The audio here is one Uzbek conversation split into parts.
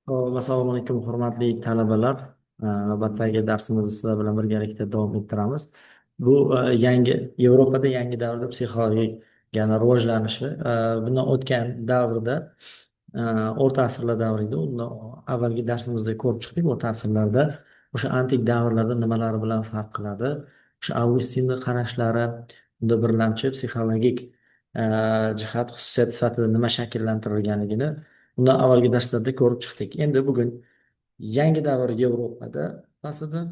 Assalomu alaykum, hurmatli talabalar. Navbatdagi darsimizni sizlar bilan birgalikda davom ettiramiz. Bu yangi Yevropada yangi davrda psixologik yana rivojlanishi. Bundan o'tgan davrda e, o'rta asrlar davri edi. Undan avvalgi darsimizda ko'rib chiqdik. O'rta asrlarda o'sha antik davrlarda nimalar bilan farq qiladi. O'sha Avgustinni qarashlari unda birlamchi psixologik e, jihat xususiyat sifatida nima shakllantirilganligini bundan avvalgi darslarda ko'rib chiqdik. Endi bugun yangi davr Yevropada aslida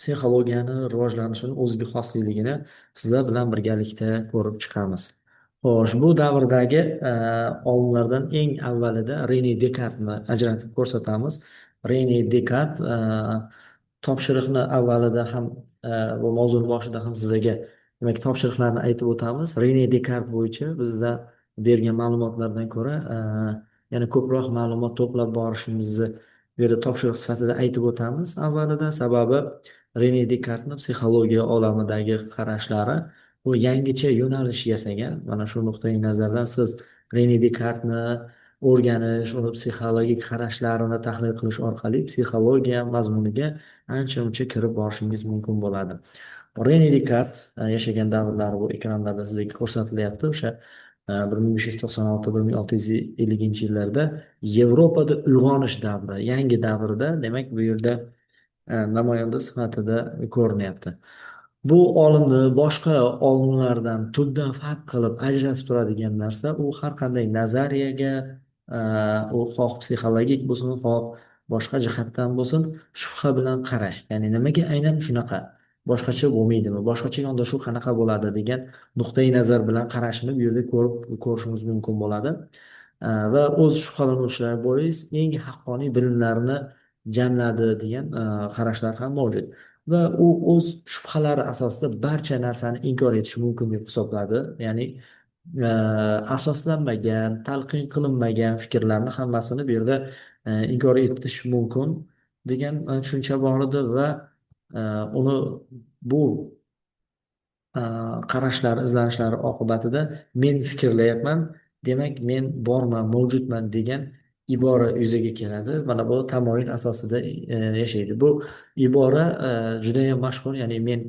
psixologiyani rivojlanishini o'ziga xosligini sizlar bilan birgalikda ko'rib chiqamiz. Xo'sh, bu davrdagi olimlardan eng avvalida Rene Descartesni ajratib ko'rsatamiz. Rene Descartes topshiriqni avvalida ham bu mavzuni boshida ham sizlarga demak topshiriqlarni aytib o'tamiz. Rene Descartes bo'yicha bizda bergan ma'lumotlardan ko'ra yana ko'proq ma'lumot to'plab borishimizni bu yerda topshiriq sifatida aytib o'tamiz. Avvalida sababi Rene Descartesni psixologiya olamidagi qarashlari bu yangicha yo'nalish yasagan. Mana shu nuqtai nazardan siz Rene Descartesni o'rganish, uni psixologik qarashlarini tahlil qilish orqali psixologiya mazmuniga ancha muncha kirib borishingiz mumkin bo'ladi. Rene Descartes yashagan davrlari bu ekranlarda sizga ko'rsatilyapti. O'sha 1696-1650 yillarda Yevropada uyg'onish davri, yangi davrda, demak bu yerda namoyanda sifatida ko'rinyapti. Bu olimni boshqa olimlardan tubdan farq qilib ajratib turadigan narsa u har qanday nazariyaga e, u xoh psixologik bo'lsin, xoh boshqa jihatdan bo'lsin shubha bilan qarash. Ya'ni nimaga aynan shunaqa? Boshqacha bo'lmaydimi? Boshqacha yondashuv qanaqa bo'ladi degan nuqtai nazar bilan qarashini bu yerda ko'rishimiz mumkin bo'ladi. Va o'z shubhalanuvchilari bois eng haqqoniy bilimlarni jamladi degan qarashlar ham mavjud. Va u o'z shubhalari asosida barcha narsani inkor etishi mumkin deb hisobladi. Ya'ni e, asoslanmagan, talqin qilinmagan fikrlarni hammasini bu yerda inkor etish mumkin degan tushuncha bor edi va e, uni bu e, qarashlari, izlanishlari oqibatida men fikrlayapman, demak men borman, mavjudman degan ibora yuzaga keladi. Mana bu tamoyil asosida yashaydi. Bu ibora judayam mashhur, ya'ni men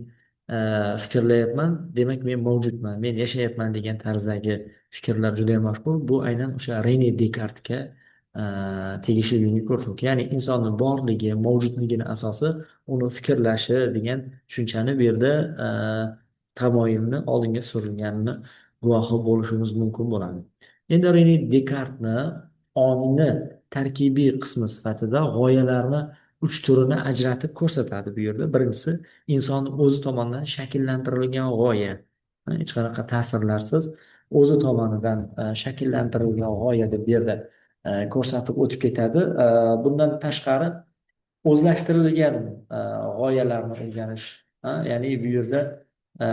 fikrlayapman, demak men mavjudman, men yashayapman degan tarzdagi fikrlar judayam mashhur. Bu aynan o'sha Rene Descartesga tegishliligini ko'rish mumkin. Ya'ni insonni borligi, mavjudligini asosi uni fikrlashi degan tushunchani bu yerda tamoyilni oldinga surilganini guvohi bo'lishimiz mumkin bo'ladi. Endi Rene Descartesni ongni tarkibiy qismi sifatida g'oyalarni uch turini ajratib ko'rsatadi bu yerda. Birinchisi inson o'zi tomonidan shakllantirilgan g'oya. Hech qanaqa ta'sirlarsiz o'zi tomonidan shakllantirilgan g'oya deb bu yerda ko'rsatib o'tib ketadi. Bundan tashqari o'zlashtirilgan g'oyalarni o'rganish, ya'ni bu yerda e,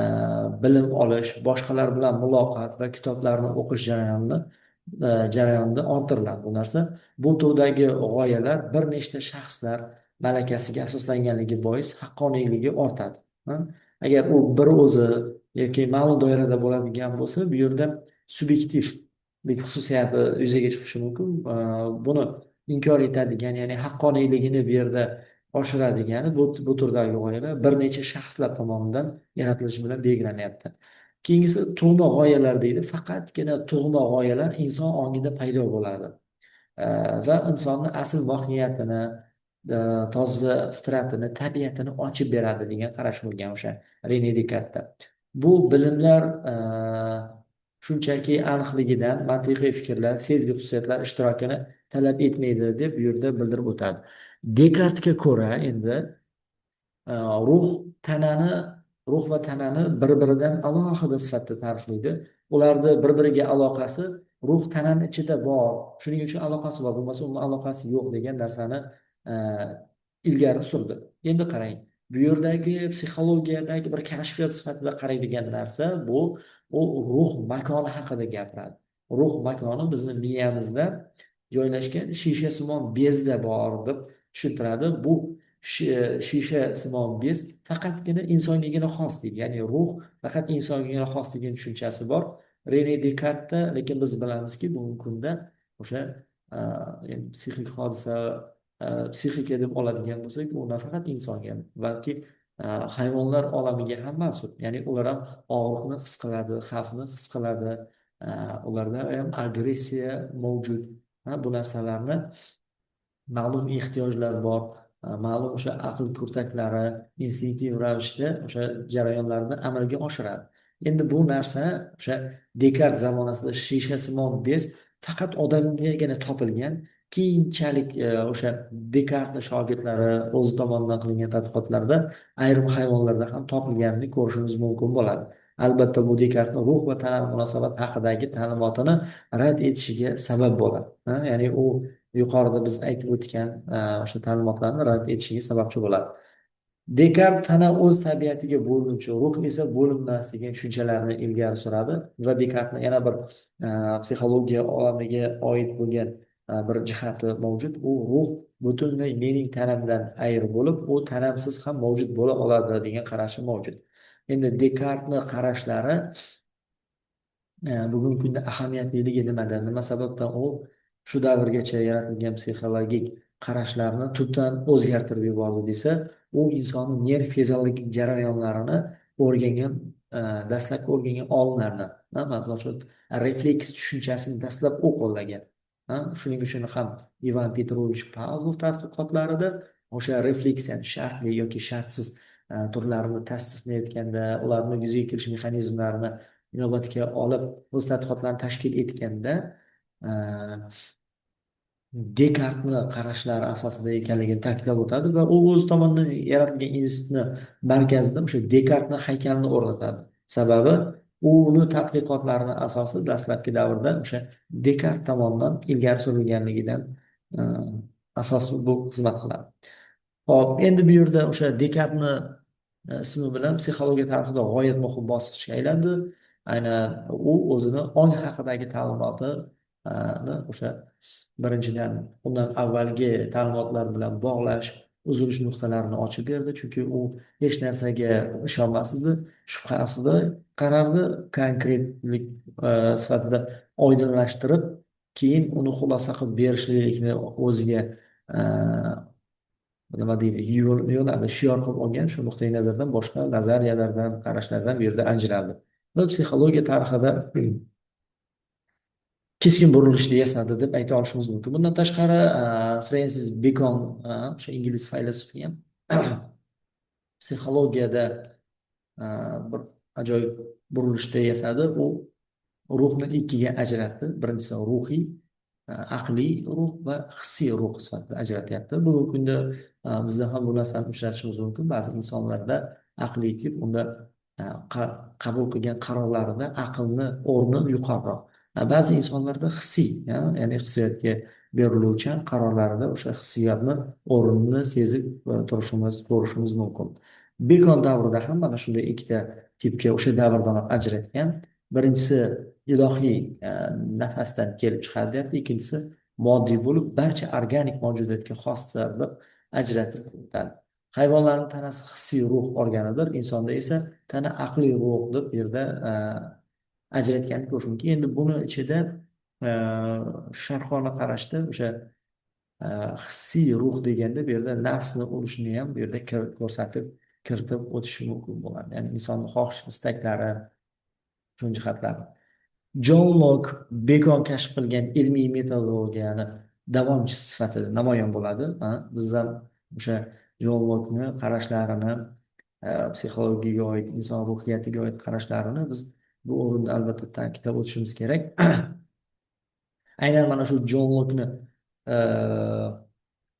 bilim olish, boshqalar bilan muloqot va kitoblarni o'qish jarayonida orttiriladi bu narsa. Bu turdagi g'oyalar bir nechta shaxslar malakasiga asoslanganligi bois haqqoniyligi ortadi. ha. Agar u bir o'zi yoki ma'lum doirada bo'ladigan bo'lsa, bu yerda subyektivlik xususiyati yuzaga chiqishi mumkin. Buni inkor etadigan, ya'ni haqqoniyligini bu yerda oshiradigani bu turdagi g'oyalar bir necha shaxslar tomonidan yaratilishi bilan belgilanyapti. Keyingisi tug'ma g'oyalar deydi. Faqatgina tug'ma g'oyalar inson ongida paydo bo'ladi. Va insonni asl mohiyatini, toza fitratini, tabiatini ochib beradi degan qarash bo'lgan o'sha Rene Descartesda. Bu bilimlar shunchaki aniqligidan mantiqiy fikrlar, sezgi xususiyatlar ishtirokini talab etmaydi deb bu yerda bildirib o'tadi. Dekartga ko'ra endi e, ruh tanani ruh va tanani bir-biridan alohida sifatda ta'riflaydi. Ularni bir-biriga aloqasi ruh tanani ichida bor. Shuning uchun aloqasi bor, bo'lmasa umuman aloqasi yo'q degan narsani e, ilgari surdi. Endi qarang, bu yerdagi psixologiyadagi bir kashfiyot sifatida qaraydigan narsa u ruh makoni haqida gapiradi. Ruh makoni bizni miyamizda joylashgan shishasimon bezda bor deb tushuntiradi. Bu shishasimon bez faqatgina insongagina xos deydi. Ya'ni ruh faqat insongagina xos degan tushunchasi bor Rene Descartesda, lekin biz bilamizki bugungi kunda o'sha yani psixik hodisa, psixika deb oladigan bo'lsak, u nafaqat insonga, balki hayvonlar olamiga ham mansub. Ya'ni ular ham og'riqni his qiladi, xavfni his qiladi, ularda ham agressiya mavjud. Bu narsalarni ma'lum ehtiyojlar bor, ma'lum o'sha aql kurtaklari instinktiv ravishda o'sha jarayonlarni amalga oshiradi. Endi bu narsa o'sha Dekart zamonasida shishasimon bez faqat odamgagina topilgan. Keyinchalik o'sha Dekartni shogirdlari o'zi tomonidan qilingan tadqiqotlarda ayrim hayvonlarda ham topilganini ko'rishimiz mumkin bo'ladi. Albatta bu Dekartni ruh va tana munosabat haqidagi ta'limotini rad etishiga sabab bo'ladi. Ya'ni u yuqorida biz aytib o'tgan o'sha ta'limotlarni rad etishiga sababchi bo'ladi. Dekart tana o'z tabiatiga bo'linuvchi, ruh esa bo'linmas degan tushunchalarni ilgari suradi va Dekartni yana bir psixologiya olamiga oid bo'lgan bir jihati mavjud. U ruh butunlay mening tanamdan ayri bo'lib, u tanamsiz ham mavjud bo'la oladi degan qarashi mavjud. Endi Dekartni qarashlari bugungi kunda ahamiyatliligi nimada? Nima sababdan u shu davrgacha yaratilgan psixologik qarashlarni tubdan o'zgartirib yubordi desa, u insonni nerv fiziologik jarayonlarini o'rgangan, dastlabki o'rgangan olimlardan, masalan, shu refleks tushunchasini dastlab u qo'llagan. Shuning uchun ham Ivan Petrovich Pavlov tadqiqotlarida o'sha refleksiyani shartli yoki shartsiz turlarini tasdiqlayotganda, ularni yuzaga kelish mexanizmlarini inobatga olib o'z tadqiqotlarini tashkil etganda Dekartni qarashlari asosida ekanligini ta'kidlab o'tadi va u o'z tomonidan yaratilgan institutni markazida o'sha Dekartni haykalini o'rnatadi. Sababi uni tadqiqotlarini asosi dastlabki davrda o'sha Dekart tomonidan ilgari surilganligidan asos bu xizmat qiladi. Hop, endi bu yerda o'sha Dekartni ismi bilan psixologiya tarixida g'oyat muhim bosqichga aylandi. Aynan u o'zini ong haqidagi ta'limotini o'sha birinchidan undan avvalgi ta'limotlar bilan bog'lash, uzilish nuqtalarini ochib berdi, chunki u hech narsaga ishonmas edi, shubha ostida qarardi, konkretlik sifatida oydinlashtirib, keyin uni xulosa qilib berishlikni o'ziga nima deydi, yo'naldi, shior qilib olgan. Shu nuqtai nazardan boshqa nazariyalardan, qarashlardan bu yerda ajraldi. Bu psixologiya tarixida keskin burilishni yasadi deb ayta olishimiz mumkin. Bundan tashqari Fransis Bacon, o'sha ingliz filosofi ham psixologiyada bir ajoyib burilishni yasadi. U ruhni ikkiga ajratdi. Birinchisi ruhiy, aqliy ruh va hissiy ruh sifatida ajratyapti. Bugungi kunda bizda ham bu narsani uchratishimiz mumkin. Ba'zi insonlarda aqliy tip, unda qabul qilgan qarorlarida aqlni o'rni yuqoriroq. Ba'zi insonlarda hissiy, ya'ni hissiyotga beriluvchan qarorlarida o'sha hissiyotni o'rnini sezib turishimiz, ko'rishimiz mumkin. Bekon davrida ham mana shunday ikkita tipga o'sha davrdan ajratgan. Birinchisi ilohiy nafasdan kelib chiqadi deyapti, ikkinchisi moddiy bo'lib barcha organik mavjudotga xosdir deb ajratib o'tadi. Hayvonlarning tanasi hissiy ruh organidir, insonda esa tana aqliy ruh deb bu yerda ajratganini ko'rish mumkin. Endi buni ichida sharqona qarashda o'sha hissiy ruh deganda bu yerda nafsni o'lishini ham bu yerda ko'rsatib kiritib o'tishi mumkin bo'ladi. Ya'ni insonning xohish istaklari, shu jihatlar. Jon Lok Bekon kashf qilgan ilmiy metodologiyani davomchisi sifatida namoyon bo'ladi. Biz ham o'sha Jon Lokni qarashlarini, psixologiyaga oid, inson ruhiyatiga oid qarashlarini biz bu o'rinda albatta ta'kidlab o'tishimiz kerak. Aynan mana shu Jon Lokni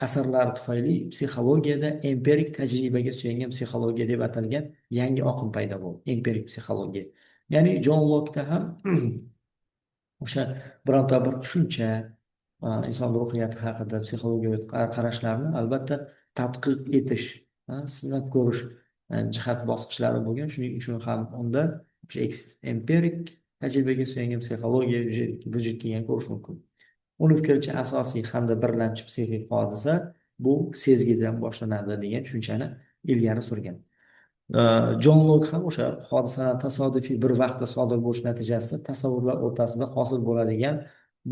asarlari tufayli psixologiyada empirik tajribaga suyangan psixologiya deb atalgan yangi oqim paydo bo'ldi. Empirik psixologiya. Ya'ni Jon Lokda ham o'sha bironta bir tushuncha, inson ruhiyati haqida psixologiyaviy qarashlarni albatta tadqiq etish, sinab ko'rish jihat bosqichlari bo'lgan. Shuning uchun ham unda o'sha empirik tajribaga suyangan psixologiya vujudga kelgan ko'rish mumkin. Uni fikricha asosiy hamda birlamchi psixik hodisa bu sezgidan boshlanadi degan tushunchani ilgari surgan. Jon Lok ham o'sha hodisalar tasodifiy bir vaqtda sodir bo'lish natijasida tasavvurlar o'rtasida hosil bo'ladigan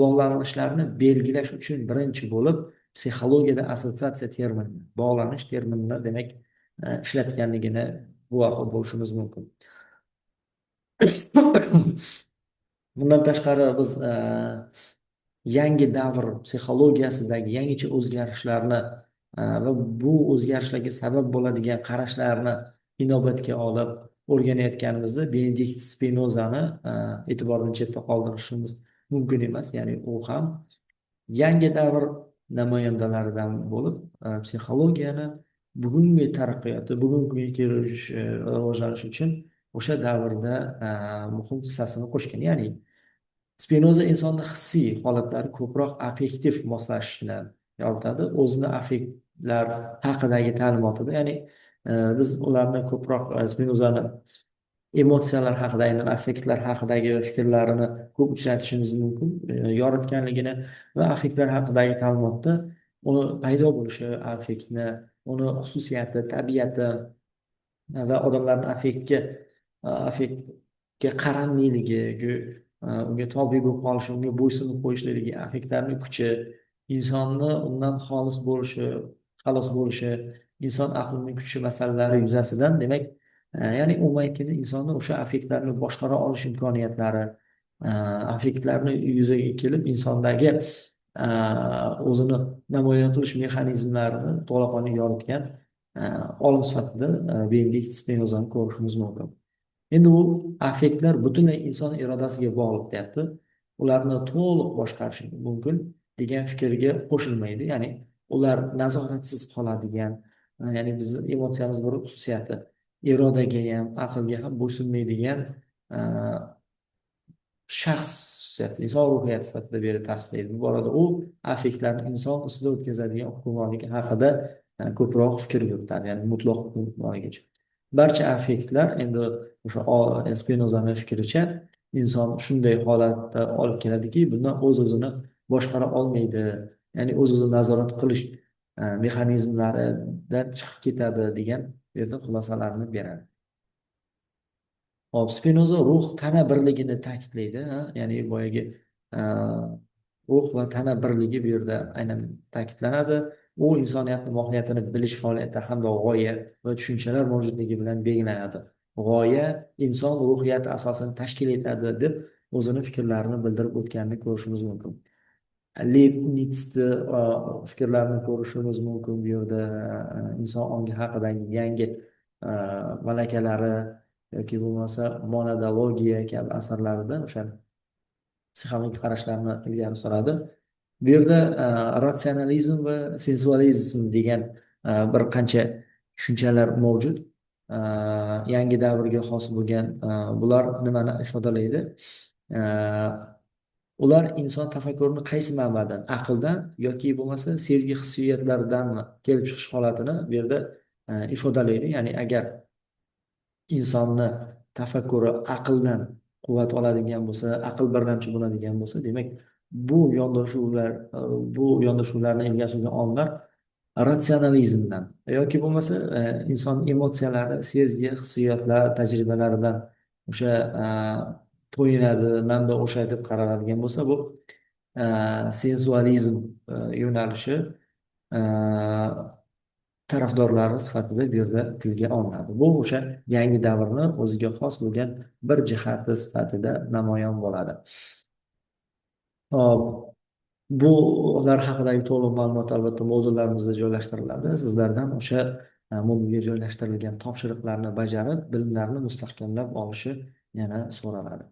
bog'lanishlarni belgilash uchun birinchi bo'lib psixologiyada assotsiatsiya termini, bog'lanish terminini demak ishlatganligini guvohi bo'lishimiz mumkin. Bundan tashqari biz yangi davr psixologiyasidagi yangicha o'zgarishlarni va bu o'zgarishlarga sabab bo'ladigan qarashlarni inobatga olib o'rganayotganimizda Benedikt Spinozani e'tibordan chetda qoldirishimiz mumkin emas. Ya'ni u ham yangi davr namoyandalaridan bo'lib psixologiyani bugungi taraqqiyoti, bugungi kelish rivojlanish uchun o'sha davrda muhim hissasini qo'shgan. Ya'ni Spinoza insonni hissiy holatlari ko'proq affektiv moslashishni yoritadi. O'zini affektlar haqidagi ta'limotida, ya'ni biz ularni ko'proq Spinozani emotsiyalar haqida, aynan affektlar haqidagi fikrlarini ko'p uchratishimiz mumkin. Yoritganligini va affektlar haqidagi ta'limotda uni paydo bo'lishi, affektni, uni xususiyati, tabiati va odamlarni affektga qaramliyligi, unga tobe bo'lib qolishi, unga bo'ysunib qo'yishligi, affektlarni kuchi, insonni undan xalos bo'lishi, inson aqlining kuchi masalalari yuzasidan demak, ya'ni umuman insonni o'sha affektlarni boshqara olish imkoniyatlari, affektlarni yuzaga kelib insondagi o'zini namoyon qilish mexanizmlarini to'laqonli yoritgan olim sifatida Benedikt Spinozani ko'rishimiz mumkin. Endi u affektlar butunlay inson irodasiga bog'liq deyapti. Ularni to'liq boshqarish mumkin degan fikrga qo'shilmaydi. Ya'ni ular nazoratsiz qoladigan, ya'ni bizni emotsiyamiz bir xususiyati, irodaga ham, aqlga ham bo'ysunmaydigan shaxs xususiyati, inson ruhiyati sifatida berib tasvirlaydi. Bu borada u affektlarni inson ustida o'tkazadigan hukmronligi haqida ko'proq fikr yuritadi, ya'ni mutlaq hukmronligicha. Barcha affektlar endi o'sha Spinozani fikricha inson shunday holatda olib keladiki, bundan o'z-o'zini boshqara olmaydi. Ya'ni o'z-o'zini nazorat qilish mexanizmlaridan chiqib ketadi degan bu yerda xulosalarni beradi. Hop, Spinoza ruh tana birligini ta'kidlaydi, ya'ni boyagi ruh va tana birligi bu yerda aynan ta'kidlanadi. U insoniyatning mohiyatini bilish faoliyati hamda g'oya va tushunchalar mavjudligi bilan belgilanadi. G'oya inson ruhiyati asosini tashkil etadi deb o'zini fikrlarini bildirib o'tganini ko'rishimiz mumkin. Leibnitsni fikrlarini ko'rishimiz mumkin bu yerda inson ongi haqidagi yangi malakalari yoki bo'lmasa monadologiya kabi asarlarida o'sha psixologik qarashlarni ilgari suradi. Bu yerda ratsionalizm va sensualizm degan bir qancha tushunchalar mavjud. Yangi davrga xos bo'lgan bular nimani ifodalaydi? Ular inson tafakkurini qaysi manbadan, aqldan yoki bo'lmasa sezgi hissiyotlardanmi kelib chiqish holatini bu yerda ifodalaydi. Ya'ni agar insonni tafakkuri aqldan quvvat oladigan bo'lsa, aql birlamchi bo'ladigan bo'lsa, demak bu yondashuvlarni ilgari surgan olimlar ratsionalizmdan yoki bo'lmasa inson emotsiyalari, sezgi, hissiyotlar, tajribalaridan o'sha to'yinadi, manba o'sha deb qaraladigan bo'lsa, bu sensualizm yo'nalishi tarafdorlari sifatida bu yerda tilga olinadi. Bu o'sha yangi davrni o'ziga xos bo'lgan bir jihati sifatida namoyon bo'ladi. Hop, bular haqidagi to'liq ma'lumot albatta mavzularimizda joylashtiriladi. Sizlardan o'sha modulga joylashtirilgan topshiriqlarni bajarib, bilimlarni mustahkamlab olishi yana so'raladi.